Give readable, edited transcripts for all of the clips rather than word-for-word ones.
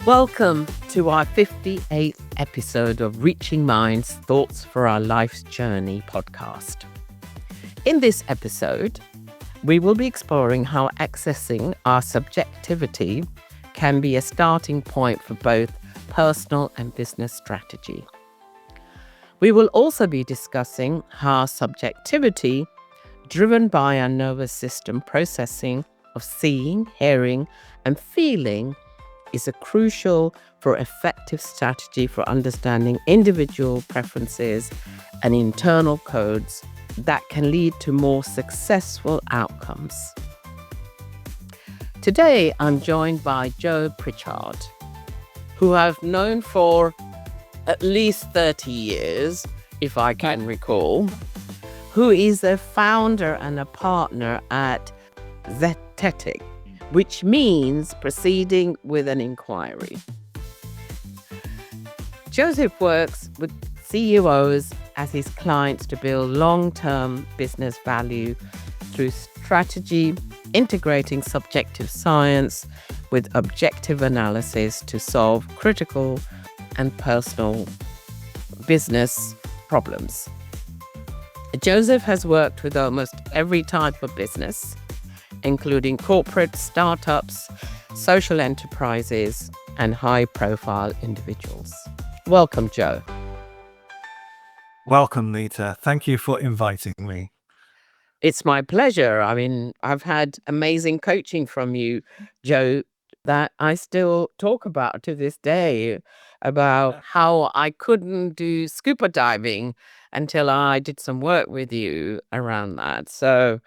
Welcome to our 58th episode of Reaching Minds Thoughts for Our Life's Journey podcast. In this episode, we will be exploring how accessing our subjectivity can be a starting point for both personal and business strategy. We will also be discussing how subjectivity, driven by our nervous system processing of seeing, hearing, and feeling, is a crucial for effective strategy for understanding individual preferences and internal codes that can lead to more successful outcomes. Today, I'm joined by Joseph Pritchard, who I've known for at least 30 years, if I can recall, who is a founder and a partner at Zetetic, which means proceeding with an inquiry. Joseph works with CEOs as his clients to build long-term business value through strategy, integrating subjective science with objective analysis to solve critical and personal business problems. Joseph has worked with almost every type of business, including corporate, startups, social enterprises, and high-profile individuals. Welcome, Joe. Welcome, Nita. Thank you for inviting me. It's my pleasure. I mean, I've had amazing coaching from you, Joe, that I still talk about to this day, about how I couldn't do scuba diving until I did some work with you around that. So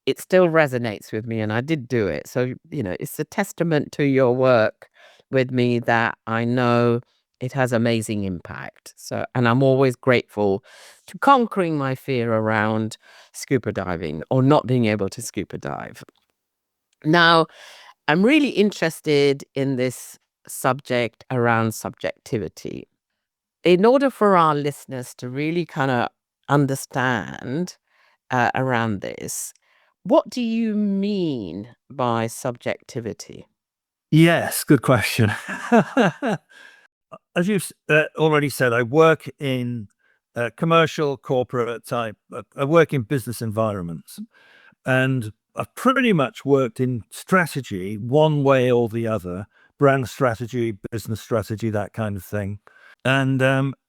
it still resonates with me, and I did do it. So, it's a testament to your work with me that I know it has amazing impact. So, and I'm always grateful to conquering my fear around scuba diving or not being able to scuba dive. Now, I'm really interested in this subject around subjectivity. In order for our listeners to really kind of understand around this, what do you mean by subjectivity? Yes, good question. As you've already said, I work in commercial, corporate type. I work in business environments, and I've pretty much worked in strategy one way or the other, brand strategy, business strategy, that kind of thing. And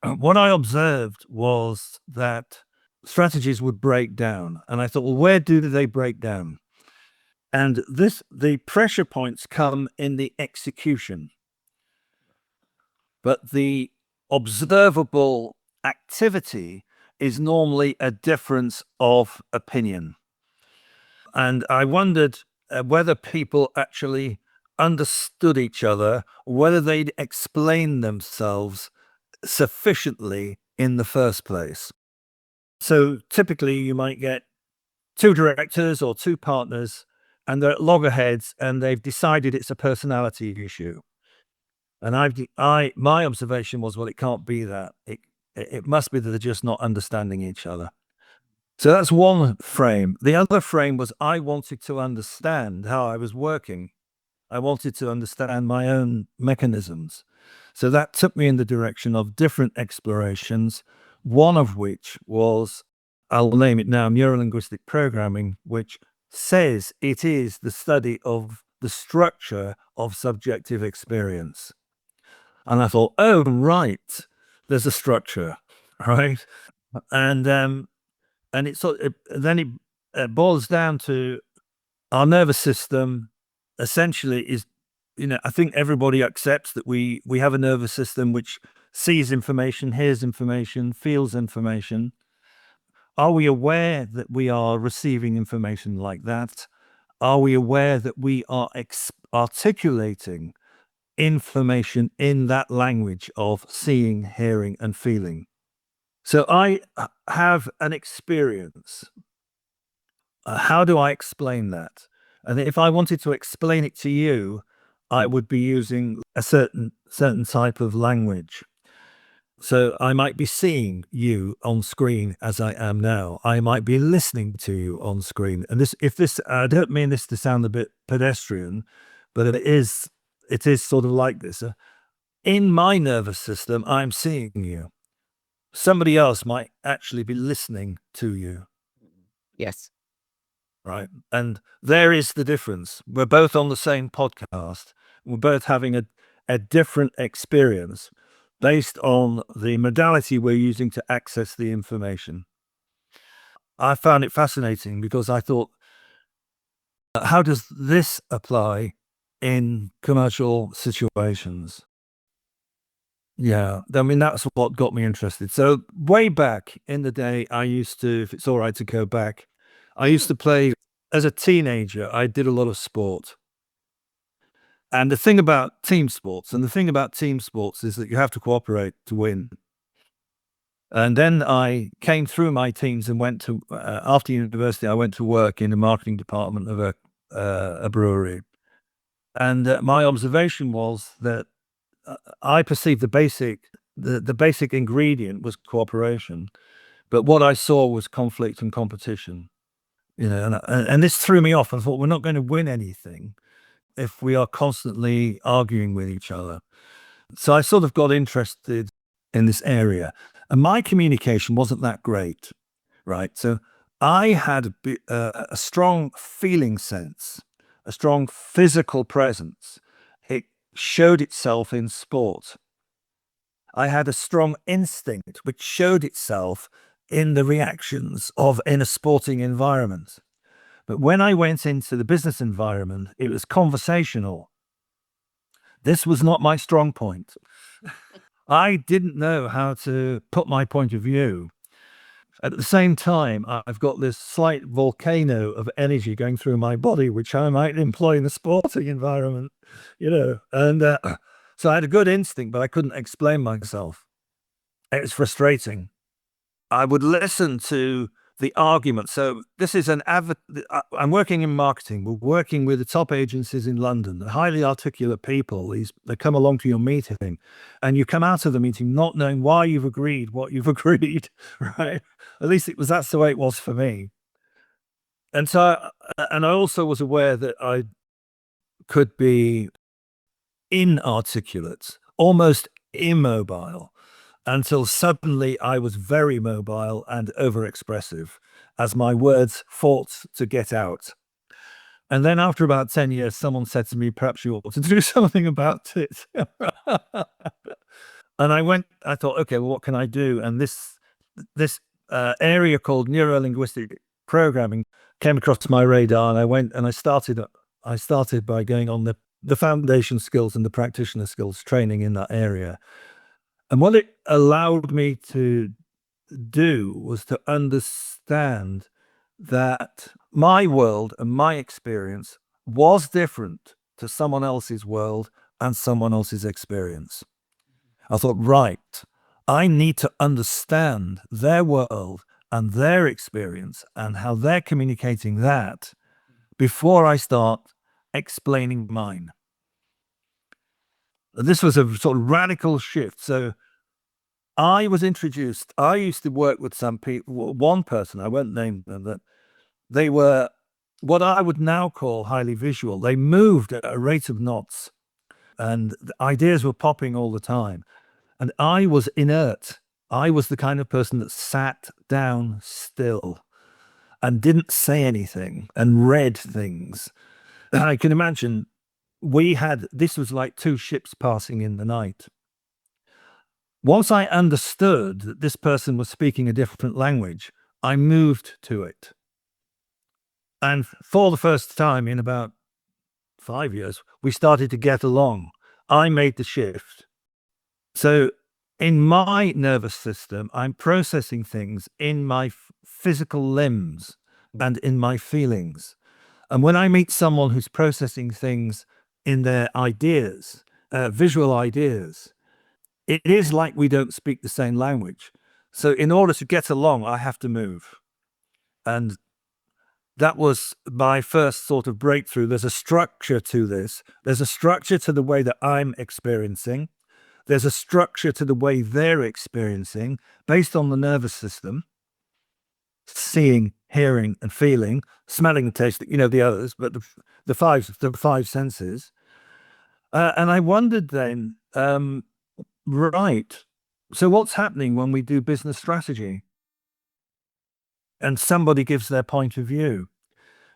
what I observed was that strategies would break down. And I thought, well, where do they break down? And the pressure points come in the execution. But the observable activity is normally a difference of opinion. And I wondered whether people actually understood each other, whether they'd explained themselves sufficiently in the first place. So typically you might get two directors or two partners, and they're at loggerheads, and they've decided it's a personality issue. And my observation was, well, it can't be that. It must be that they're just not understanding each other. So that's one frame. The other frame was I wanted to understand how I was working. I wanted to understand my own mechanisms. So that took me in the direction of different explorations, one of which was, I'll name it now, neurolinguistic programming, which says it is the study of the structure of subjective experience. And I thought, oh, right, there's a structure, right? And then it boils down to our nervous system. Essentially, is I think everybody accepts that we have a nervous system which sees information, hears information, feels information. Are we aware that we are receiving information like that? Are we aware that we are articulating information in that language of seeing, hearing, and feeling? So I have an experience. How do I explain that? And if I wanted to explain it to you, I would be using a certain type of language. So I might be seeing you on screen as I am now. I might be listening to you on screen. And I don't mean this to sound a bit pedestrian, but it is sort of like this. in my nervous system, I'm seeing you. Somebody else might actually be listening to you, Yes. right? And there is the difference. We're both on the same podcast. We're both having a different experience based on the modality we're using to access the information. I found it fascinating because I thought, how does this apply in commercial situations? Yeah, I mean, that's what got me interested. So way back in the day, I used to, if it's all right to go back, I used to play as a teenager. I did a lot of sport. And the thing about team sports, is that you have to cooperate to win. And then I came through my teams and went to, after university, I went to work in the marketing department of a brewery. And my observation was that I perceived the basic ingredient was cooperation, but what I saw was conflict and competition. You know, and this threw me off. I thought we're not going to win anything if we are constantly arguing with each other. So I sort of got interested in this area, and my communication wasn't that great, right? So I had a strong feeling sense, a strong physical presence. It showed itself in sport. I had a strong instinct which showed itself in the reactions of in a sporting environment. But when I went into the business environment, it was conversational. This was not my strong point. I didn't know how to put my point of view. At the same time, I've got this slight volcano of energy going through my body, which I might employ in the sporting environment, you know. And so I had a good instinct, but I couldn't explain myself. It was frustrating. I would listen to the argument. So this is I'm working in marketing. We're working with the top agencies in London, the highly articulate people. They come along to your meeting, and you come out of the meeting not knowing why you've agreed what you've agreed, right? At least that's the way it was for me. And so, and I also was aware that I could be inarticulate, almost immobile, until suddenly I was very mobile and overexpressive as my words fought to get out. And then after about 10 years, someone said to me, perhaps you ought to do something about it. And I thought, okay, well, what can I do? And this area called neuro-linguistic programming came across my radar, and I went and I started by going on the foundation skills and the practitioner skills training in that area. And what it allowed me to do was to understand that my world and my experience was different to someone else's world and someone else's experience. I thought, right, I need to understand their world and their experience and how they're communicating that before I start explaining mine. This was a sort of radical shift. So I used to work with some people, one person, I won't name them, that they were what I would now call highly visual. They moved at a rate of knots, and the ideas were popping all the time. And I was inert. I was the kind of person that sat down still and didn't say anything and read things. And I can imagine this was like two ships passing in the night. Once I understood that this person was speaking a different language, I moved to it. And for the first time in about 5 years, we started to get along. I made the shift. So in my nervous system, I'm processing things in my physical limbs and in my feelings. And when I meet someone who's processing things in their ideas, visual ideas, it is like we don't speak the same language. So in order to get along, I have to move. And that was my first sort of breakthrough. There's a structure to this. There's a structure to the way that I'm experiencing. There's a structure to the way they're experiencing based on the nervous system, seeing, hearing, and feeling, smelling and tasting, the others, but the five senses. And I wondered then, Right. So what's happening when we do business strategy and somebody gives their point of view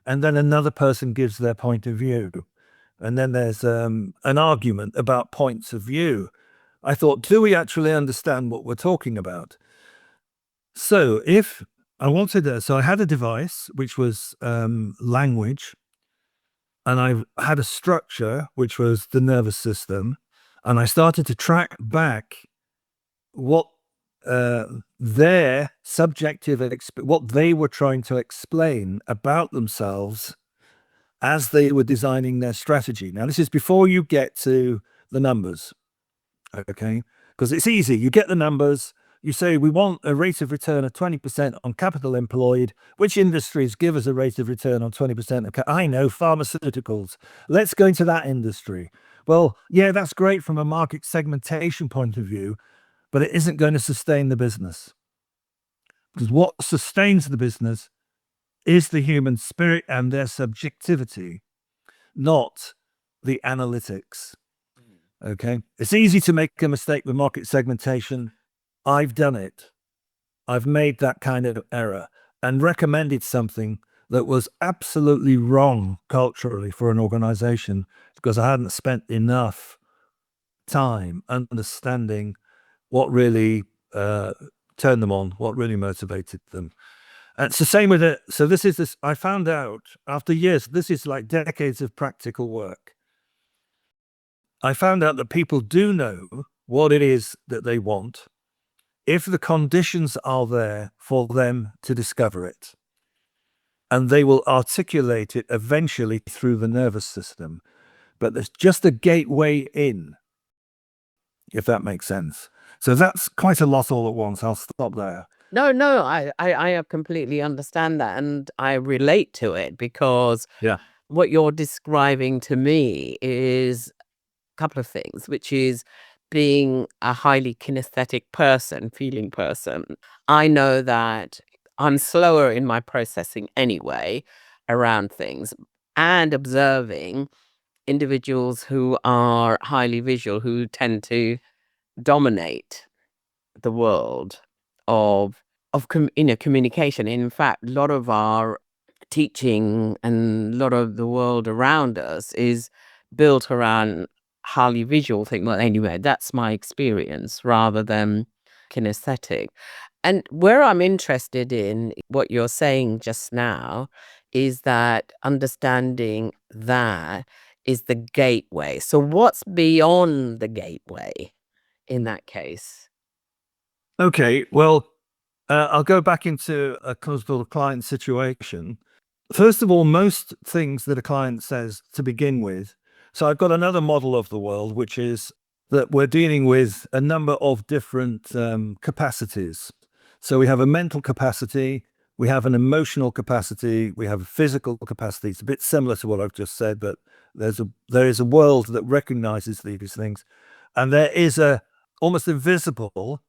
and then another person gives their point of view and then there's an argument about points of view? I thought, do we actually understand what we're talking about? So if I wanted so I had a device which was language, and I had a structure which was the nervous system, and I started to track back what their subjective what they were trying to explain about themselves as they were designing their strategy. Now, this is before you get to the numbers, okay? Because it's easy. You get the numbers, you say, we want a rate of return of 20% on capital employed. Which industries give us a rate of return on 20% of I know, pharmaceuticals. Let's go into that industry. Well, yeah, that's great from a market segmentation point of view, but it isn't going to sustain the business. Because what sustains the business is the human spirit and their subjectivity, not the analytics. Okay. It's easy to make a mistake with market segmentation. I've done it. I've made that kind of error and recommended something that was absolutely wrong culturally for an organization because I hadn't spent enough time understanding what really turned them on, what really motivated them. And it's the same with it. So this, I found out after years, this is like decades of practical work. I found out that people do know what it is that they want if the conditions are there for them to discover it. And they will articulate it eventually through the nervous system. But there's just a gateway in, if that makes sense. So that's quite a lot all at once. I'll stop there. No, I completely understand that, and I relate to it because Yeah. what you're describing to me is a couple of things, which is being a highly kinesthetic person, feeling person. I know that I'm slower in my processing anyway around things, and observing individuals who are highly visual, who tend to dominate the world of communication. In fact, a lot of our teaching and a lot of the world around us is built around highly visual thing. Well, anyway, that's my experience rather than kinesthetic. And where I'm interested in what you're saying just now is that understanding that is the gateway. So what's beyond the gateway in that case? Okay. Well, I'll go back into a client situation. First of all, most things that a client says to begin with. So I've got another model of the world, which is that we're dealing with a number of different capacities. So we have a mental capacity, we have an emotional capacity, we have a physical capacity. It's a bit similar to what I've just said, but there is a world that recognizes these things, and there is a almost invisible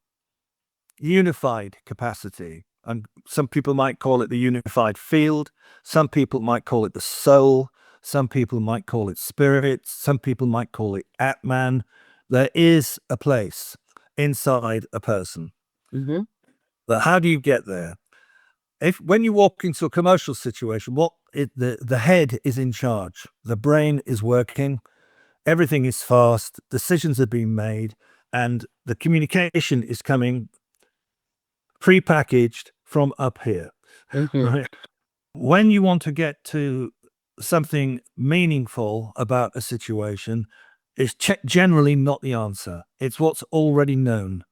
unified capacity. And some people might call it the unified field. Some people might call it the soul. Some people might call it spirit. Some people might call it Atman. There is a place inside a person. Mm-hmm. But how do you get there? When you walk into a commercial situation, the head is in charge. The brain is working. Everything is fast. Decisions are being made, and the communication is coming pre-packaged from up here, Mm-hmm. right? When you want to get to something meaningful about a situation, it's generally not the answer. It's what's already known.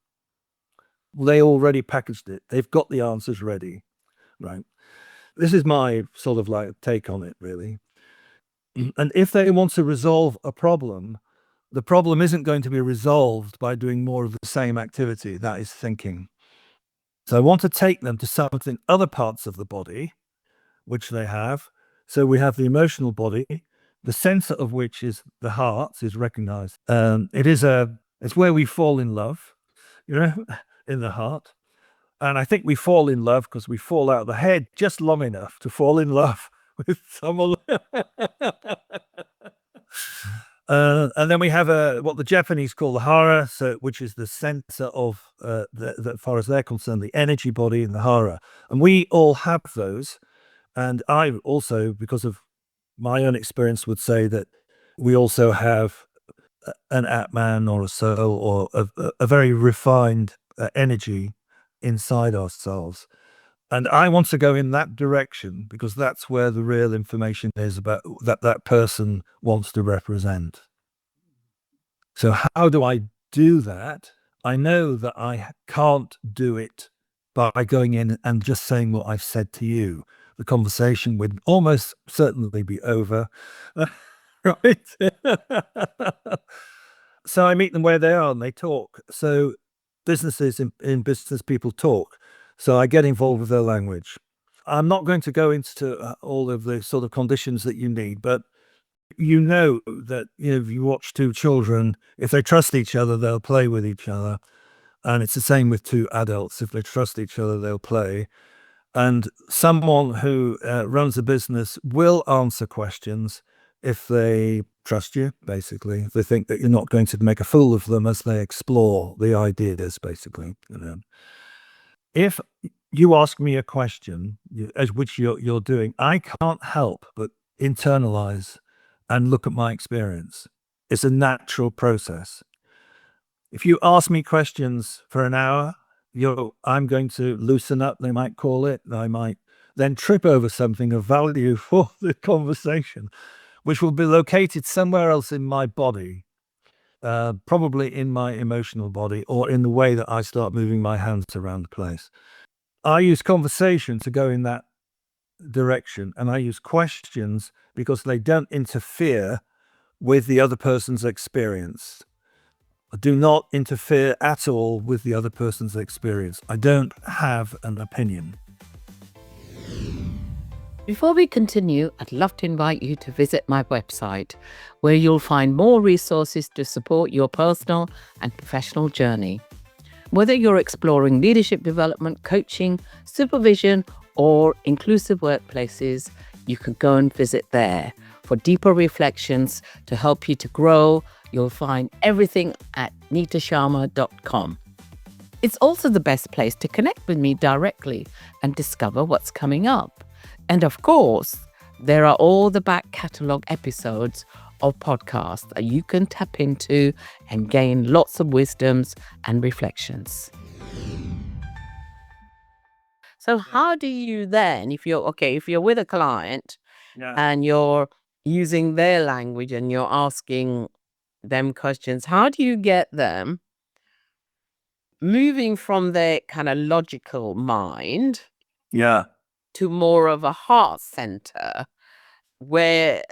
They already packaged it. They've got the answers ready, right? This is my sort of like take on it, really. And if they want to resolve a problem, the problem isn't going to be resolved by doing more of the same activity. That is thinking. So I want to take them to something, other parts of the body, which they have. So we have the emotional body, the center of which is the heart, is recognized. It's where we fall in love, you know, in the heart. And I think we fall in love because we fall out of the head just long enough to fall in love with someone. And then we have what the Japanese call the hara, which is the center of, as far as they're concerned, the energy body in the hara. And we all have those. And I also, because of my own experience, would say that we also have an Atman or a soul or a very refined energy inside ourselves. And I want to go in that direction because that's where the real information is about that person wants to represent. So how do I do that? I know that I can't do it by going in and just saying what I've said to you. The conversation would almost certainly be over. Right? So I meet them where they are and they talk. So businesses in business, people talk. So I get involved with their language. I'm not going to go into all of the sort of conditions that you need, but you know that if you watch two children, if they trust each other, they'll play with each other. And it's the same with two adults. If they trust each other, they'll play. And someone who runs a business will answer questions if they trust you, basically. If they think that you're not going to make a fool of them as they explore the ideas, basically. If you ask me a question, as which you're doing, I can't help but internalize and look at my experience. It's a natural process. If you ask me questions for an hour, I'm going to loosen up, they might call it. I might then trip over something of value for the conversation, which will be located somewhere else in my body, probably in my emotional body or in the way that I start moving my hands around the place. I use conversation to go in that direction, and I use questions because they don't interfere with the other person's experience. Do not interfere at all with the other person's experience. I don't have an opinion. Before we continue, I'd love to invite you to visit my website, where you'll find more resources to support your personal and professional journey. Whether you're exploring leadership development, coaching, supervision, or inclusive workplaces, you can go and visit there for deeper reflections to help you to grow. You'll find everything at nitasharma.com. It's also the best place to connect with me directly and discover what's coming up. And of course, there are all the back catalogue episodes of podcasts that you can tap into and gain lots of wisdoms and reflections. So how do you then, if you're with a client and you're using their language and you're asking them questions, how do you get them moving from their kind of logical mind to more of a heart center where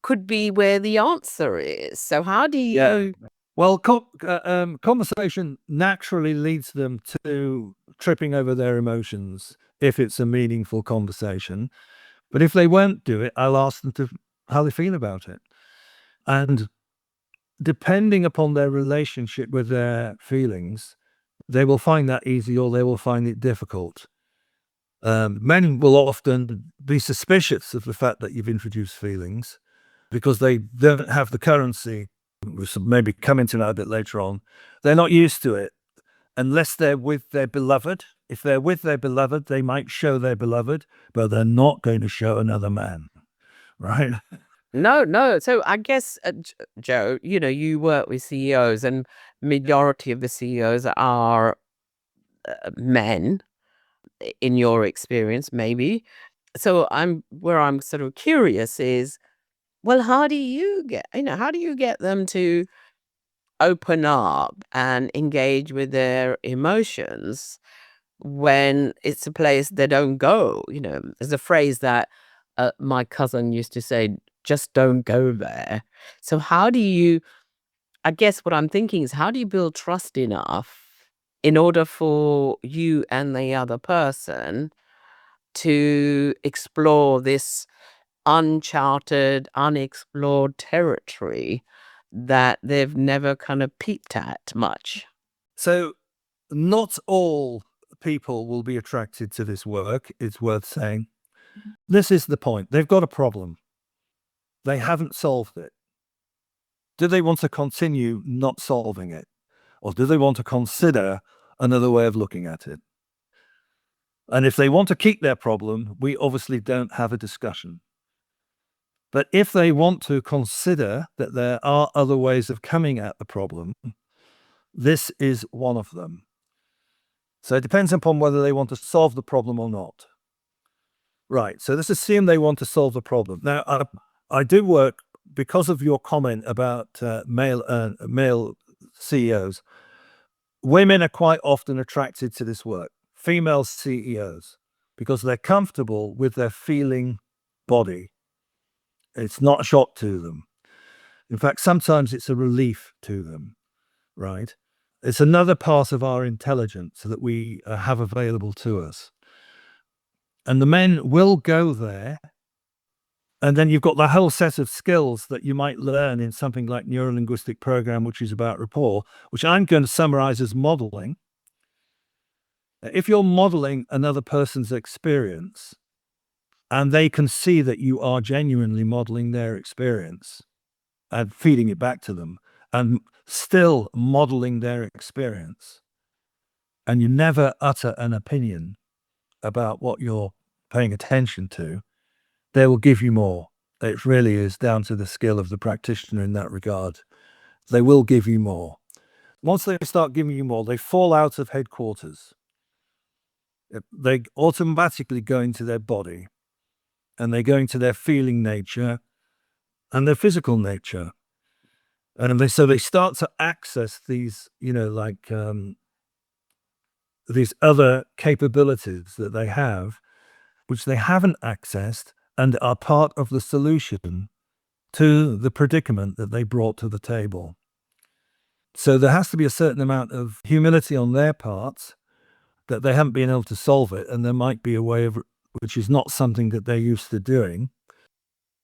could be where the answer is? So how do you Well, conversation naturally leads them to tripping over their emotions if it's a meaningful conversation. But if they won't do it, I'll ask them how they feel about it. And depending upon their relationship with their feelings, they will find that easy or they will find it difficult. Men will often be suspicious of the fact that you've introduced feelings because they don't have the currency. We'll maybe come into that a bit later on. They're not used to it unless they're with their beloved. If they're with their beloved, they might show their beloved, but they're not going to show another man, right? No. So I guess, Joe, you work with CEOs and majority of the CEOs are men in your experience, maybe. So I'm sort of curious is, well, how do you get them to open up and engage with their emotions when it's a place they don't go? There's a phrase that my cousin used to say, just don't go there. So I guess what I'm thinking is, how do you build trust enough in order for you and the other person to explore this uncharted, unexplored territory that they've never kind of peeped at much? So not all people will be attracted to this work, it's worth saying. This is the point. They've got a problem. They haven't solved it. do they want to continue not solving it? Or do they want to consider another way of looking at it? And if they want to keep their problem, we obviously don't have a discussion. But if they want to consider that there are other ways of coming at the problem, this is one of them. So it depends upon whether they want to solve the problem or not. Right, so let's assume they want to solve the problem. Now, I do work, because of your comment about male CEOs, women are quite often attracted to this work, female CEOs, because they're comfortable with their feeling body. It's not a shock to them. In fact, sometimes it's a relief to them, right? It's another part of our intelligence that we have available to us. And the men will go there. And then you've got the whole set of skills that you might learn in something like neuro-linguistic program, which is about rapport, which I'm going to summarize as modeling. If you're modeling another person's experience and they can see that you are genuinely modeling their experience and feeding it back to them and still modeling their experience, and you never utter an opinion about what you're paying attention to, they will give you more. It really is down to the skill of the practitioner in that regard. They will give you more. Once they start giving you more, they fall out of headquarters. They automatically go into their body, and they go into their feeling nature and their physical nature. And so they start to access these, these other capabilities that they have, which they haven't accessed and are part of the solution to the predicament that they brought to the table. So there has to be a certain amount of humility on their part that they haven't been able to solve it, and there might be a way of, which is not something that they're used to doing,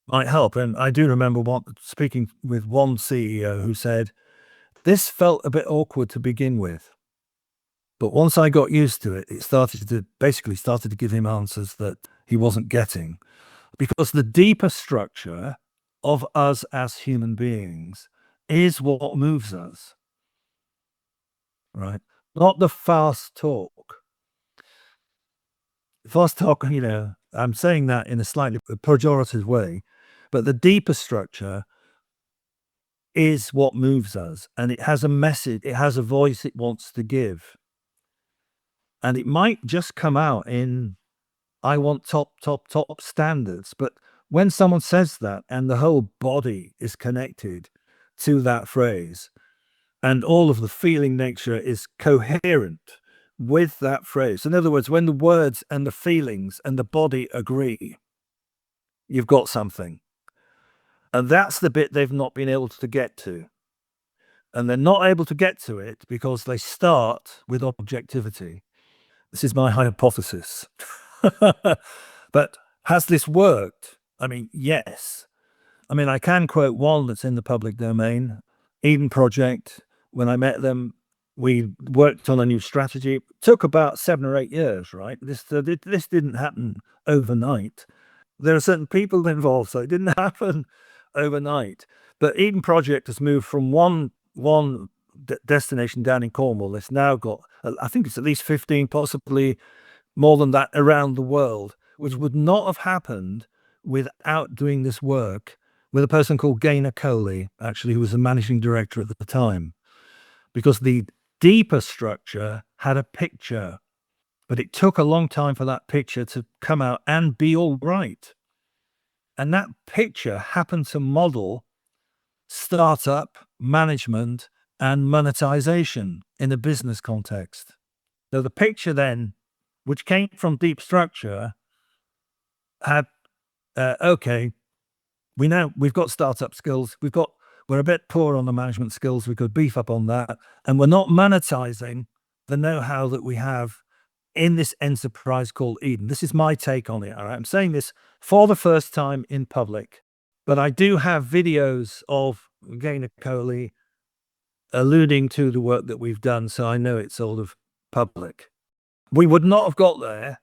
might help. And I do remember speaking with one CEO who said, this felt a bit awkward to begin with, but once I got used to it, it started to give him answers that he wasn't getting. Because the deeper structure of us as human beings is what moves us, right? Not the fast talk. Fast talk, I'm saying that in a slightly pejorative way, but the deeper structure is what moves us, and it has a message, it has a voice it wants to give. And it might just come out in, I want top standards. But when someone says that and the whole body is connected to that phrase, and all of the feeling nature is coherent with that phrase. In other words, when the words and the feelings and the body agree, you've got something. And that's the bit they've not been able to get to. And they're not able to get to it because they start with objectivity. This is my hypothesis. But has this worked? I mean, yes. I mean, I can quote one that's in the public domain, Eden Project. When I met them, we worked on a new strategy. It took about 7 or 8 years, right? This didn't happen overnight. There are certain people involved, so it didn't happen overnight. But Eden Project has moved from one destination down in Cornwall. It's now got, I think it's at least 15, possibly more than that, around the world, which would not have happened without doing this work with a person called Gaynor Coley, actually, who was the managing director at the time. Because the deeper structure had a picture, but it took a long time for that picture to come out and be all right. And that picture happened to model startup, management, and monetization in a business context. So the picture then, which came from deep structure, had, okay, we've got startup skills, we're a bit poor on the management skills, we could beef up on that, and we're not monetizing the know-how that we have in this enterprise called Eden. This is my take on it, all right? I'm saying this for the first time in public, but I do have videos of Gaynor Coley alluding to the work that we've done, so I know it's sort of public. We would not have got there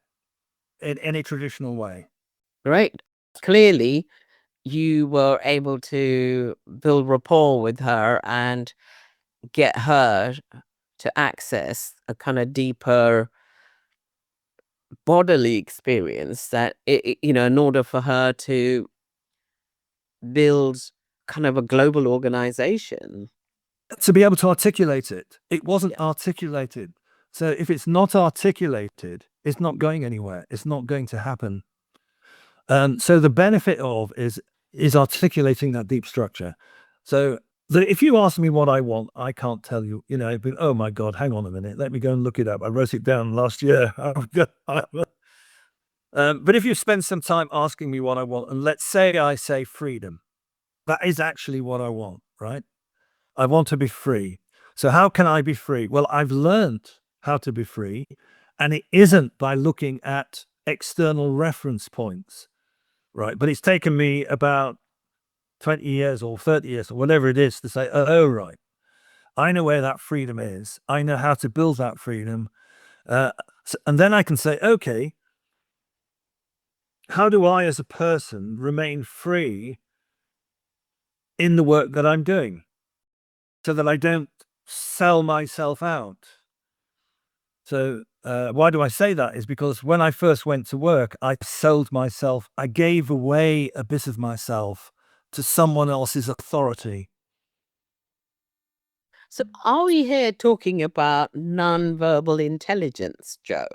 in any traditional way. Right. Clearly, you were able to build rapport with her and get her to access a kind of deeper bodily experience that in order for her to build kind of a global organization. To be able to articulate it. It wasn't Yeah. articulated. So if it's not articulated, it's not going anywhere. It's not going to happen. So the benefit of is articulating that deep structure. So if you ask me what I want, I can't tell you. Oh my God, hang on a minute, let me go and look it up. I wrote it down last year. But if you spend some time asking me what I want, and let's say I say freedom, that is actually what I want, right? I want to be free. So how can I be free? Well, I've learned how to be free, and it isn't by looking at external reference points, right? But it's taken me about 20 years or 30 years or whatever it is to say, oh, right, I know where that freedom is. I know how to build that freedom. And then I can say, okay, how do I as a person remain free in the work that I'm doing so that I don't sell myself out? So why do I say that? Is because when I first went to work, I sold myself. I gave away a bit of myself to someone else's authority. So are we here talking about non-verbal intelligence, Joe?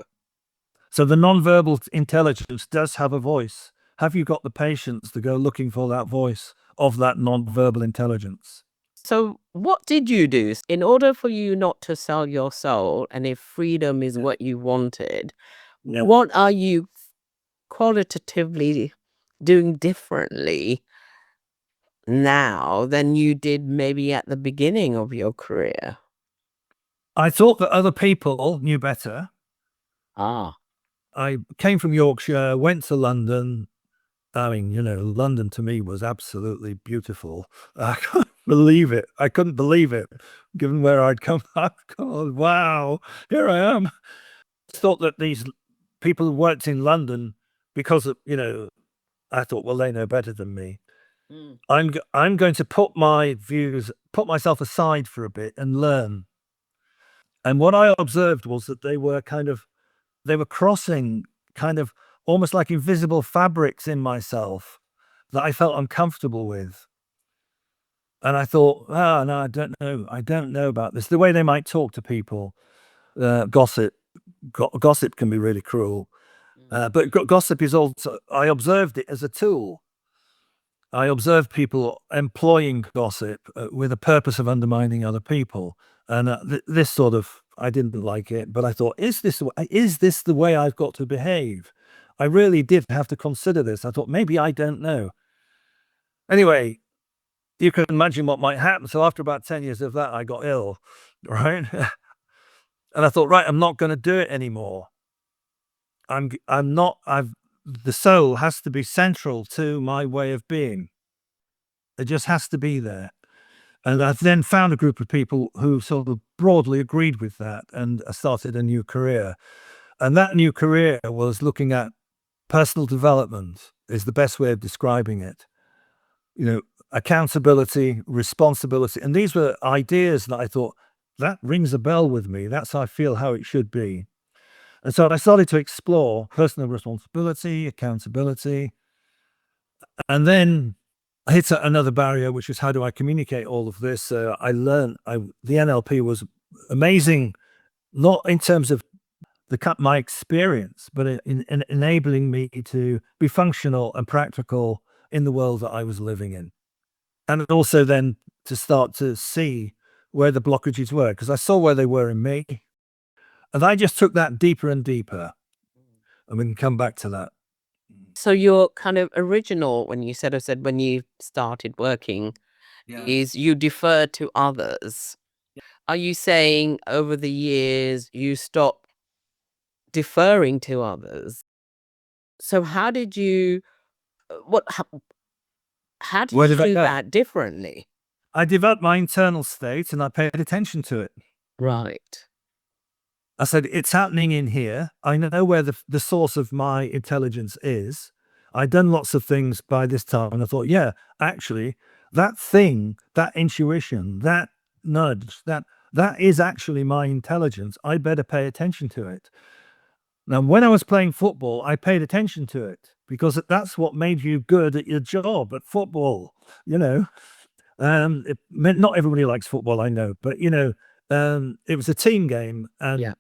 So the nonverbal intelligence does have a voice. Have you got the patience to go looking for that voice of that nonverbal intelligence? So what did you do in order for you not to sell your soul, and if freedom is what you wanted, Yeah. what are you qualitatively doing differently now than you did maybe at the beginning of your career? I thought that other people knew better. Ah. I came from Yorkshire, went to London. I mean, London to me was absolutely beautiful. I couldn't believe it. I couldn't believe it, given where I'd come. God, wow, here I am. Thought that these people who worked in London, because of, I thought, well, they know better than me. Mm. I'm going to put my views, put myself aside for a bit and learn. And what I observed was that they were crossing kind of almost like invisible fabrics in myself that I felt uncomfortable with. And I thought, oh, no, I don't know. I don't know about this. The way they might talk to people, gossip. Gossip can be really cruel. But gossip is also, I observed it as a tool. I observed people employing gossip with a purpose of undermining other people. And this sort of, I didn't like it, but I thought, is this the way I've got to behave? I really did have to consider this. I thought, maybe I don't know. Anyway, you can imagine what might happen. So after about 10 years of that, I got ill, right? And I thought, right, I'm not going to do it anymore. The soul has to be central to my way of being. It just has to be there. And I then found a group of people who sort of broadly agreed with that, and I started a new career. And that new career was looking at personal development, is the best way of describing it. Accountability, responsibility. And these were ideas that I thought, that rings a bell with me. That's how I feel how it should be. And so I started to explore personal responsibility, accountability, and then I hit another barrier, which is how do I communicate all of this? I learned the NLP was amazing, not in terms of my experience, but in enabling me to be functional and practical in the world that I was living in. And also then to start to see where the blockages were, because I saw where they were in me. And I just took that deeper and deeper. And we can come back to that. So your kind of original, when you said when you started working, is you defer to others. Are you saying over the years you stopped deferring to others? So how did you, how did Where you did I do go? that differently? I developed my internal state and I paid attention to it. Right. I said, it's happening in here. I know where the source of my intelligence is. I'd done lots of things by this time, and I thought, yeah, actually, that thing, that intuition, that nudge, that is actually my intelligence. I better pay attention to it. Now, when I was playing football, I paid attention to it because that's what made you good at your job at football. You know, it meant not everybody likes football, I know, but it was a team game, and Yeah.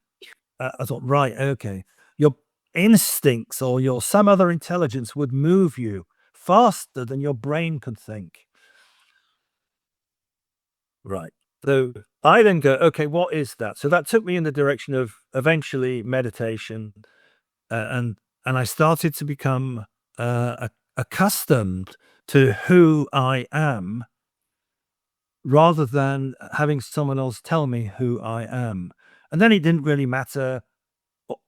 I thought, right, okay, your instincts or your some other intelligence would move you faster than your brain could think. Right. So I then go, okay, what is that? So that took me in the direction of eventually meditation, and I started to become accustomed to who I am rather than having someone else tell me who I am. And then it didn't really matter.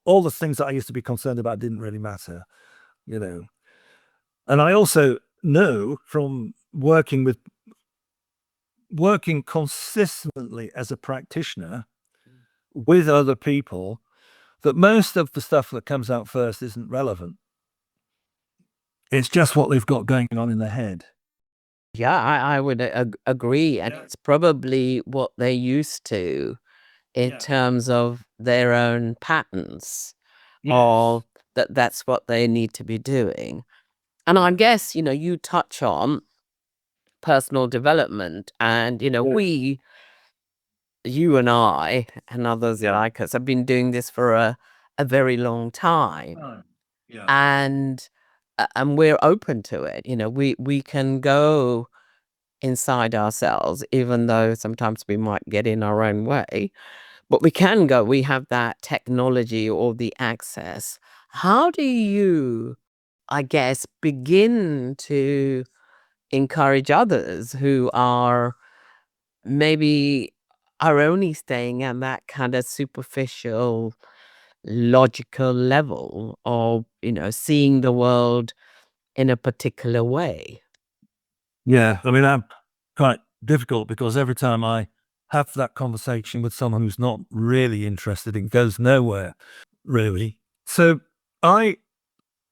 All the things that I used to be concerned about didn't really matter, you know. And I also know from working consistently as a practitioner with other people that most of the stuff that comes out first isn't relevant. It's just what they've got going on in their head. Yeah, I would agree. And Yeah. it's probably what they're used to in Yeah. terms of their own patterns, Yes. or that's what they need to be doing. And I Yeah. guess, you touch on personal development, and, Yeah. you and I and others Yeah. like us have been doing this for a very long time. Oh, yeah. And we're open to it. We can go inside ourselves, even though sometimes we might get in our own way. But we can go, we have that technology or the access. How do you, I guess, begin to encourage others who maybe are only staying at that kind of superficial, logical level of, seeing the world in a particular way? Yeah. I mean, I'm quite difficult because every time I have that conversation with someone who's not really interested, it goes nowhere, really. So I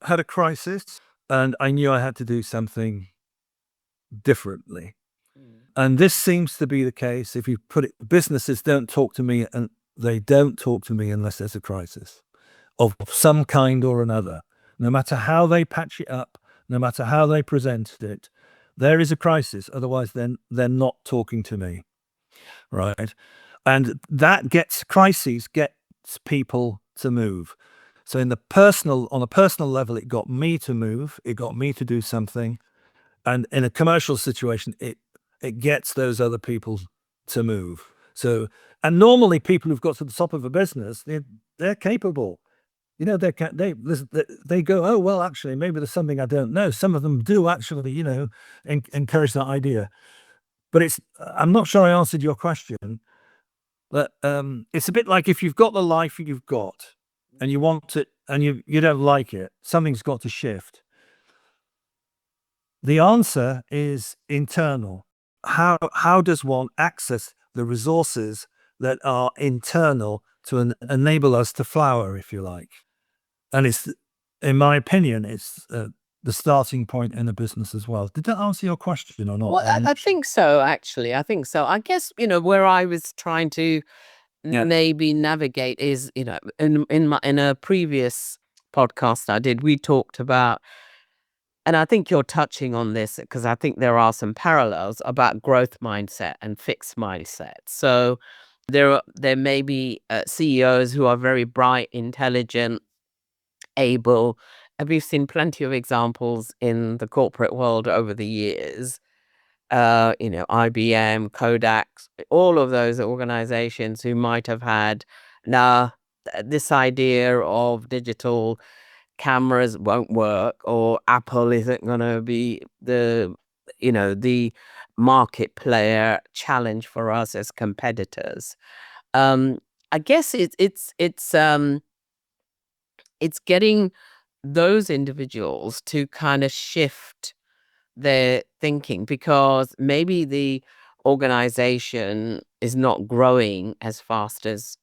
had a crisis and I knew I had to do something differently. Mm. And this seems to be the case. If you put it, businesses don't talk to me, and they don't talk to me unless there's a crisis of some kind or another. No matter how they patch it up, no matter how they presented it, there is a crisis. Otherwise, then they're not talking to me, right? And that gets crises gets people to move. So on a personal level, it got me to move. It got me to do something, and in a commercial situation, it gets those other people to move. So, and normally people who've got to the top of a business, they're capable. They go, oh well, actually, maybe there's something I don't know. Some of them do actually, encourage that idea. But I'm not sure I answered your question. But it's a bit like if you've got the life you've got, and you want it, and you don't like it, something's got to shift. The answer is internal. How does one access the resources that are internal to enable us to flower, if you like? And it's, in my opinion, it's the starting point in a business as well. Did that answer your question or not? Well, I think so, actually. I think so. I guess, where I was trying to Yeah. maybe navigate is, in a previous podcast I did, we talked about, and I think you're touching on this because I think there are some parallels about growth mindset and fixed mindset. So there may be CEOs who are very bright, intelligent, able. And we've seen plenty of examples in the corporate world over the years. IBM, Kodak, all of those organizations who might have had, nah, this idea of digital cameras won't work, or Apple isn't going to be the market player challenge for us as competitors. Um, I guess it's getting those individuals to kind of shift their thinking, because maybe the organization is not growing as fast as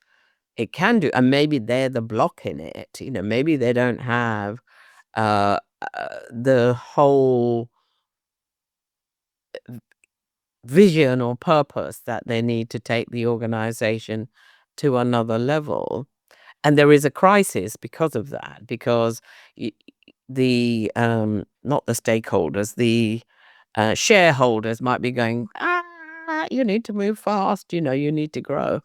it can do, and maybe they're the block in it. Maybe they don't have the whole vision or purpose that they need to take the organization to another level. And there is a crisis because of that, because the not the stakeholders, the shareholders might be going, you need to move fast, you need to grow.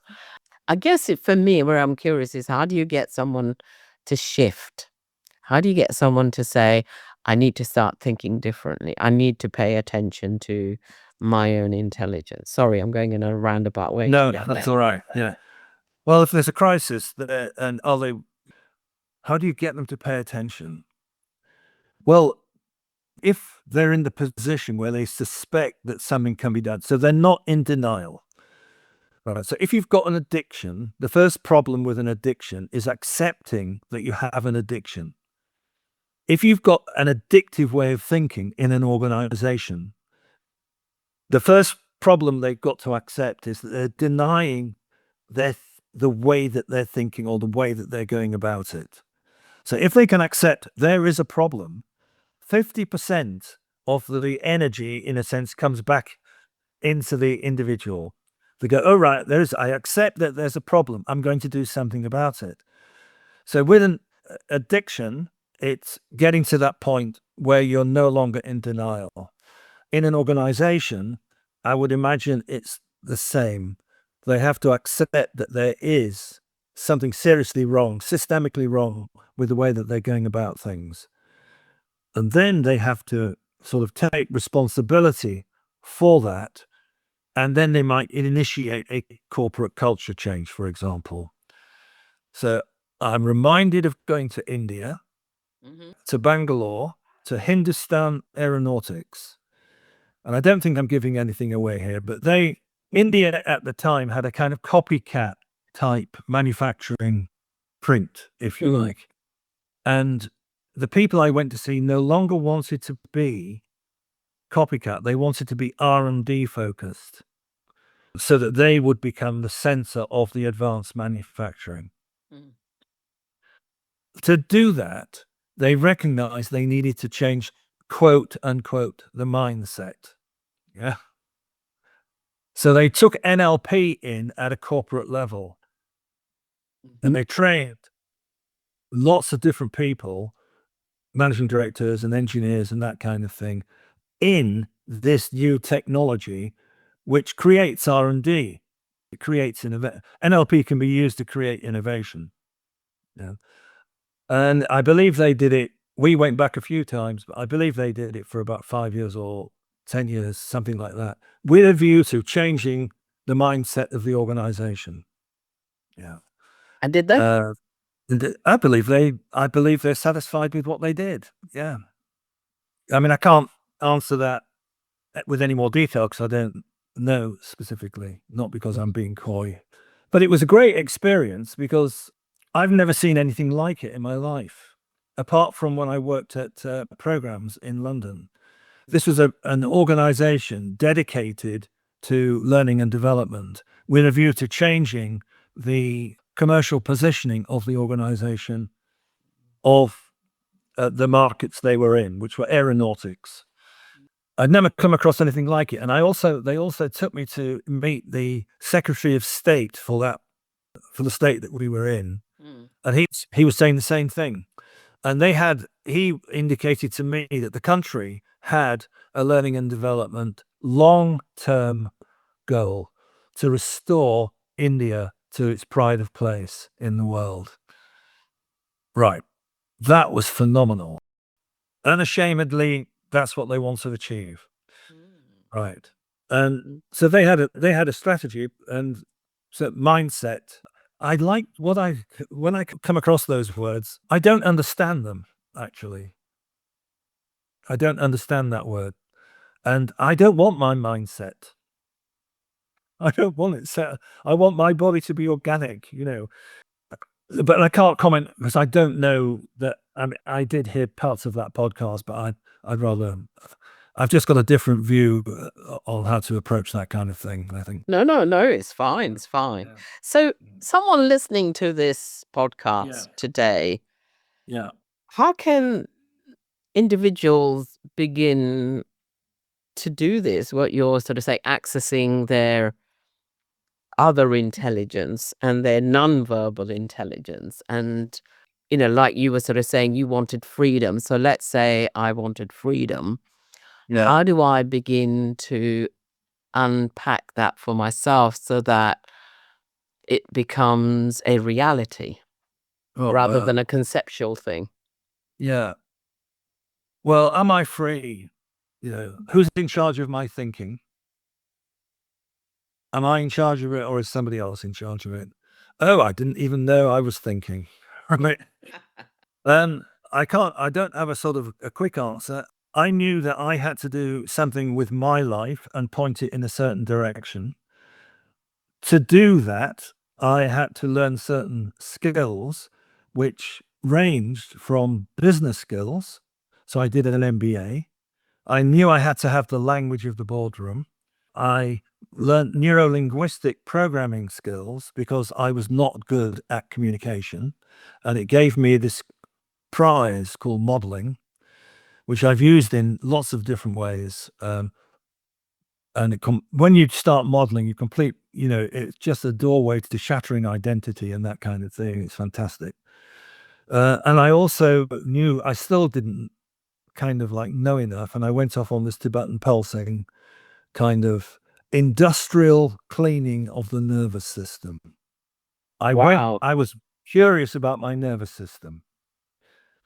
I guess for me, where I'm curious is, how do you get someone to shift? How do you get someone to say, I need to start thinking differently? I need to pay attention to my own intelligence. Sorry, I'm going in a roundabout way. No, that's all right. Yeah. Well, if there's a crisis, and how do you get them to pay attention? Well, if they're in the position where they suspect that something can be done, so they're not in denial. Right. So if you've got an addiction, the first problem with an addiction is accepting that you have an addiction. If you've got an addictive way of thinking in an organization, the first problem they've got to accept is that they're denying the way that they're thinking or the way that they're going about it. So if they can accept there is a problem, 50% of the energy, in a sense, comes back into the individual. They go, oh, right, I accept that there's a problem. I'm going to do something about it. So with an addiction, it's getting to that point where you're no longer in denial. In an organization, I would imagine it's the same. They have to accept that there is something seriously wrong, systemically wrong with the way that they're going about things. And then they have to sort of take responsibility for that. And then they might initiate a corporate culture change, for example. So I'm reminded of going to India, to Bangalore, to Hindustan Aeronautics. And I don't think I'm giving anything away here, but India at the time had a kind of copycat type manufacturing print, if you like. And the people I went to see no longer wanted to be copycat. They wanted to be R&D focused so that they would become the center of the advanced manufacturing. To do that, they recognized they needed to change, quote unquote, the mindset. Yeah. So they took NLP in at a corporate level and they trained lots of different people, managing directors and engineers and that kind of thing, in this new technology, which creates R&D. It creates innovation. NLP can be used to create innovation. Yeah. And I believe they did it. We went back a few times, but I believe they did it for about 5 years or 10 years, something like that, with a view to changing the mindset of the organization. Yeah. And did they? I believe they're satisfied with what they did. Yeah. I mean, I can't answer that with any more detail because I don't know specifically, not because I'm being coy. But it was a great experience because I've never seen anything like it in my life, apart from when I worked at programs in London. This was an organization dedicated to learning and development with a view to changing the commercial positioning of the organization of the markets they were in, which were aeronautics. I'd never come across anything like it. And they also took me to meet the Secretary of State for the state that we were in. And he was saying the same thing. And he indicated to me that the country had a learning and development long-term goal to restore India to its pride of place in the world. Right. That was phenomenal. Unashamedly, that's what they want to achieve. Right. And so they had a strategy and so mindset. I like when I come across those words, I don't understand them, actually. I don't understand that word. And I don't want my mindset. I don't want it set. I want my body to be organic, But I can't comment because I don't know that. I mean, I did hear parts of that podcast, but I've just got a different view on how to approach that kind of thing, I think. No, it's fine. It's fine. Yeah. So someone listening to this podcast today, Yeah. how can individuals begin to do this, what you're sort of saying, accessing their other intelligence and their non-verbal intelligence, and like you were sort of saying, you wanted freedom. So let's say I wanted freedom. Yeah. How do I begin to unpack that for myself so that it becomes a reality rather than a conceptual thing? Yeah. Well, am I free? Who's in charge of my thinking? Am I in charge of it, or is somebody else in charge of it? Oh, I didn't even know I was thinking. Right. I don't have a sort of a quick answer. I knew that I had to do something with my life and point it in a certain direction. To do that, I had to learn certain skills, which ranged from business skills. So I did an MBA. I knew I had to have the language of the boardroom. I learned neuro-linguistic programming skills because I was not good at communication. And it gave me this prize called modeling, which I've used in lots of different ways. When you start modeling, it's just a doorway to shattering identity and that kind of thing. It's fantastic. And I also knew I still didn't kind of like know enough. And I went off on this Tibetan pulsing kind of industrial cleaning of the nervous system. Wow. I was curious about my nervous system.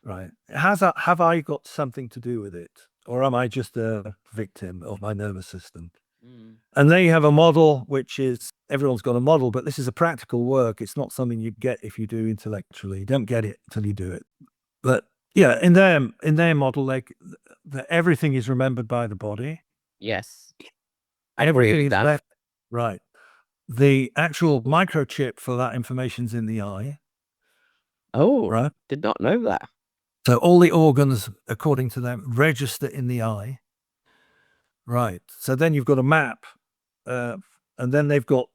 Right. Have I got something to do with it? Or am I just a victim of my nervous system? Mm. And then you have a model, which is everyone's got a model, but this is a practical work. It's not something you get if you do intellectually. You don't get it until you do it. But yeah, in their model, everything is remembered by the body. Yes. I agree with that. Right. The actual microchip for that information's in the eye. Oh, Right. did not know that. So all the organs, according to them, register in the eye. Right. So then you've got a map, and then they've got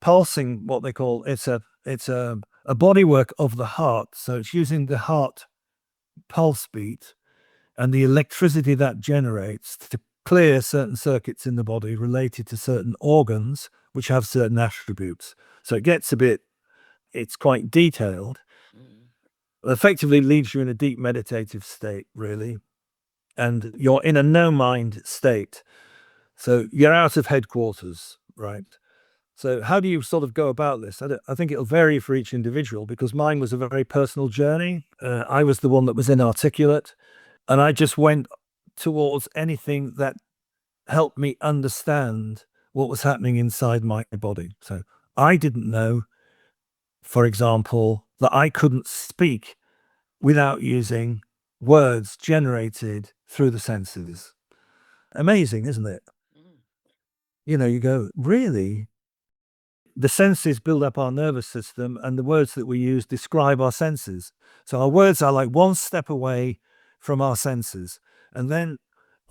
pulsing. What they call it's a bodywork of the heart. So it's using the heart pulse beat and the electricity that generates to clear certain circuits in the body related to certain organs which have certain attributes. So it gets it's quite detailed. Effectively leaves you in a deep meditative state, really. And you're in a no mind state. So you're out of headquarters, right? So how do you sort of go about this? I think it'll vary for each individual because mine was a very personal journey. I was the one that was inarticulate, and I just went towards anything that helped me understand what was happening inside my body. So I didn't know, for example, that I couldn't speak without using words generated through the senses. Amazing, isn't it? You go, really? The senses build up our nervous system, and the words that we use describe our senses. So our words are like one step away from our senses. And then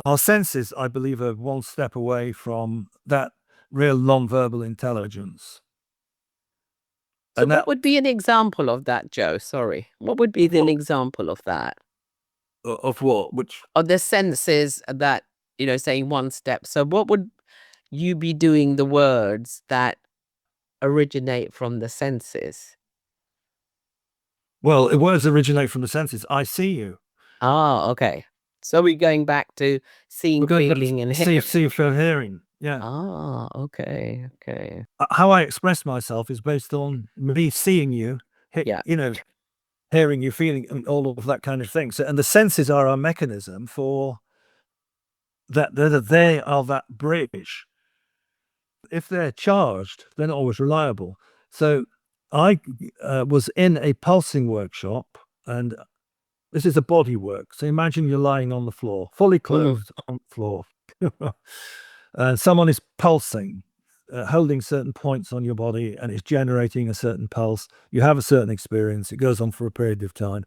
our senses, I believe, are one step away from that real non-verbal intelligence. So what would be an example of that, Joe? Sorry. What would be an example of that? Of what? Of the senses that, saying one step. So what would you be doing the words that originate from the senses? Well, words originate from the senses. I see you. Ah, okay. So we're going back to seeing, feeling, and hearing. See, feel, hearing. Yeah. Ah, okay. How I express myself is based on me seeing you, Yeah. hearing you, feeling, and all of that kind of thing. So, and the senses are our mechanism for that. They are that bridge. If they're charged, they're not always reliable. So I was in a pulsing workshop, and this is a body work. So imagine you're lying on the floor, fully clothed on the floor. And someone is pulsing, holding certain points on your body, and it's generating a certain pulse. You have a certain experience. It goes on for a period of time.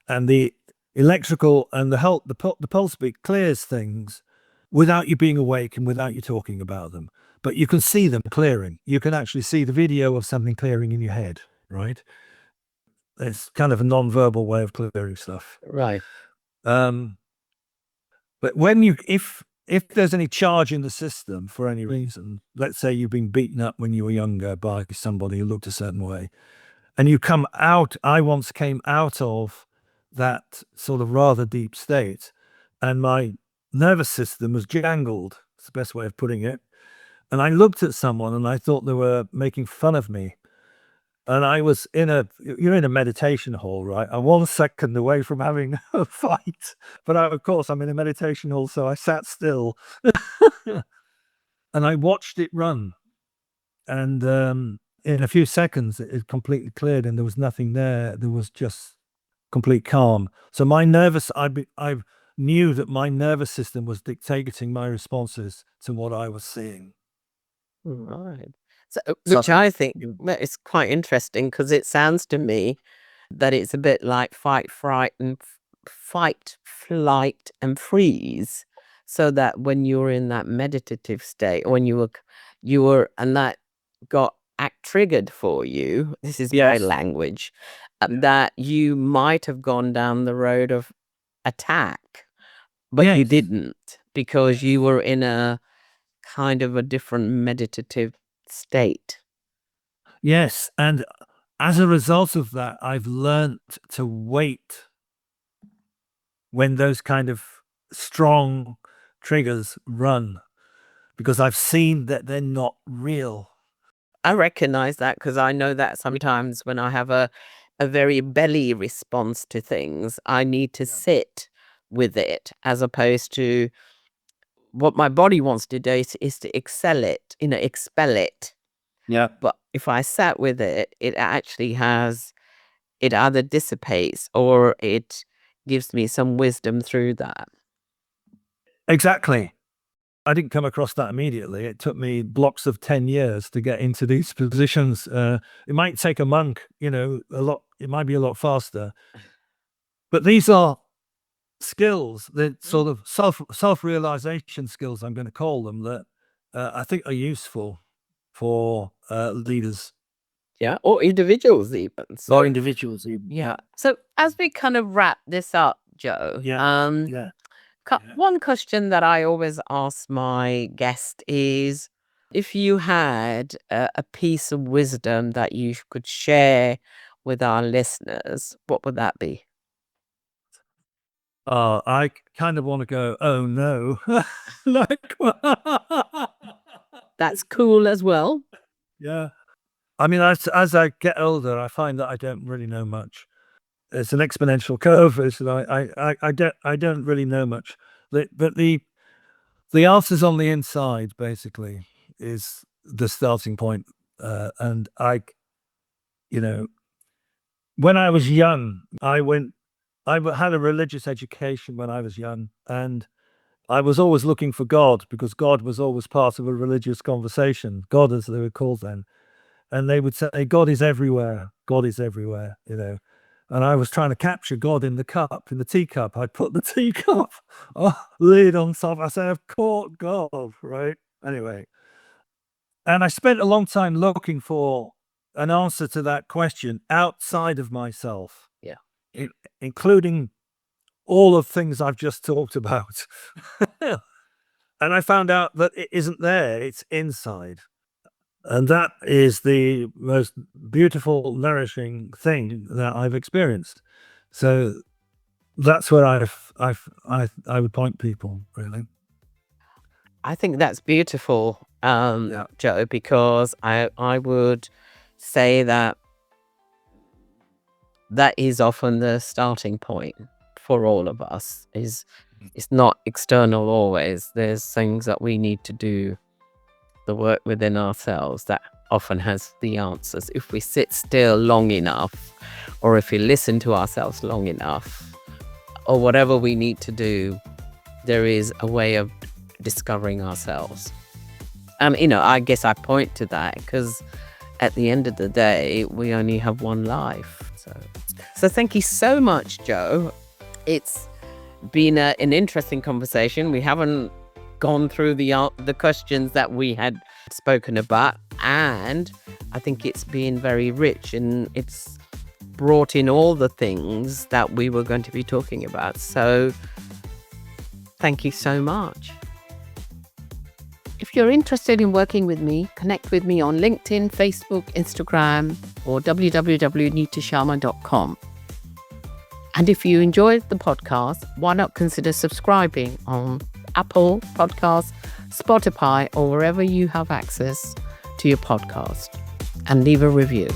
And the electrical and the pulse beat clears things without you being awake and without you talking about them. But you can see them clearing. You can actually see the video of something clearing in your head, right? It's kind of a non-verbal way of clearing stuff. Right. But if there's any charge in the system for any reason, let's say you've been beaten up when you were younger by somebody who looked a certain way, and you come out, I once came out of that sort of rather deep state, and my nervous system was jangled. It's the best way of putting it. And I looked at someone and I thought they were making fun of me. And you're in a meditation hall, right? I'm 1 second away from having a fight. But of course, I'm in a meditation hall, so I sat still and I watched it run. And in a few seconds, it completely cleared and there was nothing there. There was just complete calm. So I knew that my nervous system was dictating my responses to what I was seeing. Right. So, which I think is quite interesting because it sounds to me that it's a bit like fight, flight, and freeze. So that when you're in that meditative state, when you were, and that got triggered for you. This is my language. That you might have gone down the road of attack, but you didn't because you were in a kind of a different meditative state. Yes, and as a result of that, I've learnt to wait when those kind of strong triggers run, because I've seen that they're not real. I recognize that because I know that sometimes when I have a very belly response to things, I need to sit with it as opposed to what my body wants to do is to expel it. Yeah. But if I sat with it, it actually it either dissipates or it gives me some wisdom through that. Exactly. I didn't come across that immediately. It took me blocks of 10 years to get into these positions. It might take a monk, a lot. It might be a lot faster. But these are skills, the sort of self-realization skills, I'm going to call them, that I think are useful for leaders. Yeah, or individuals even. So, Or individuals even. yeah. So as we kind of wrap this up, Joe, Yeah. one question that I always ask my guest is if you had a piece of wisdom that you could share with our listeners, what would that be? I kind of want to go, oh no. Like, That's cool as well. yeah. I mean, as I get older, I find that I don't really know much. It's an exponential curve. I don't really know much. But the answer's on the inside, basically, is the starting point. And when I was young, had a religious education when I was young, and I was always looking for God because God was always part of a religious conversation. God, as they were called then. And they would say, God is everywhere. God is everywhere, And I was trying to capture God in the teacup. I put the teacup lid on top. I said, I've caught God, right? Anyway. And I spent a long time looking for an answer to that question outside of myself. Yeah. Including all of things I've just talked about. And I found out that it isn't there, it's inside. And that is the most beautiful, nourishing thing that I've experienced. So that's where I would point people, really. I think that's beautiful, Joe, because I would say that is often the starting point for all of us. It's not external always. There's things that we need to do, the work within ourselves that often has the answers. If we sit still long enough, or if we listen to ourselves long enough, or whatever we need to do, there is a way of discovering ourselves. And, I guess I point to that because at the end of the day, we only have one life. So thank you so much, Joe. It's been an interesting conversation. We haven't gone through the questions that we had spoken about, and I think it's been very rich, and it's brought in all the things that we were going to be talking about. So thank you so much. If you're interested in working with me, connect with me on LinkedIn, Facebook, Instagram, or www.nitasharma.com. And if you enjoyed the podcast, why not consider subscribing on Apple Podcasts, Spotify, or wherever you have access to your podcast, and leave a review.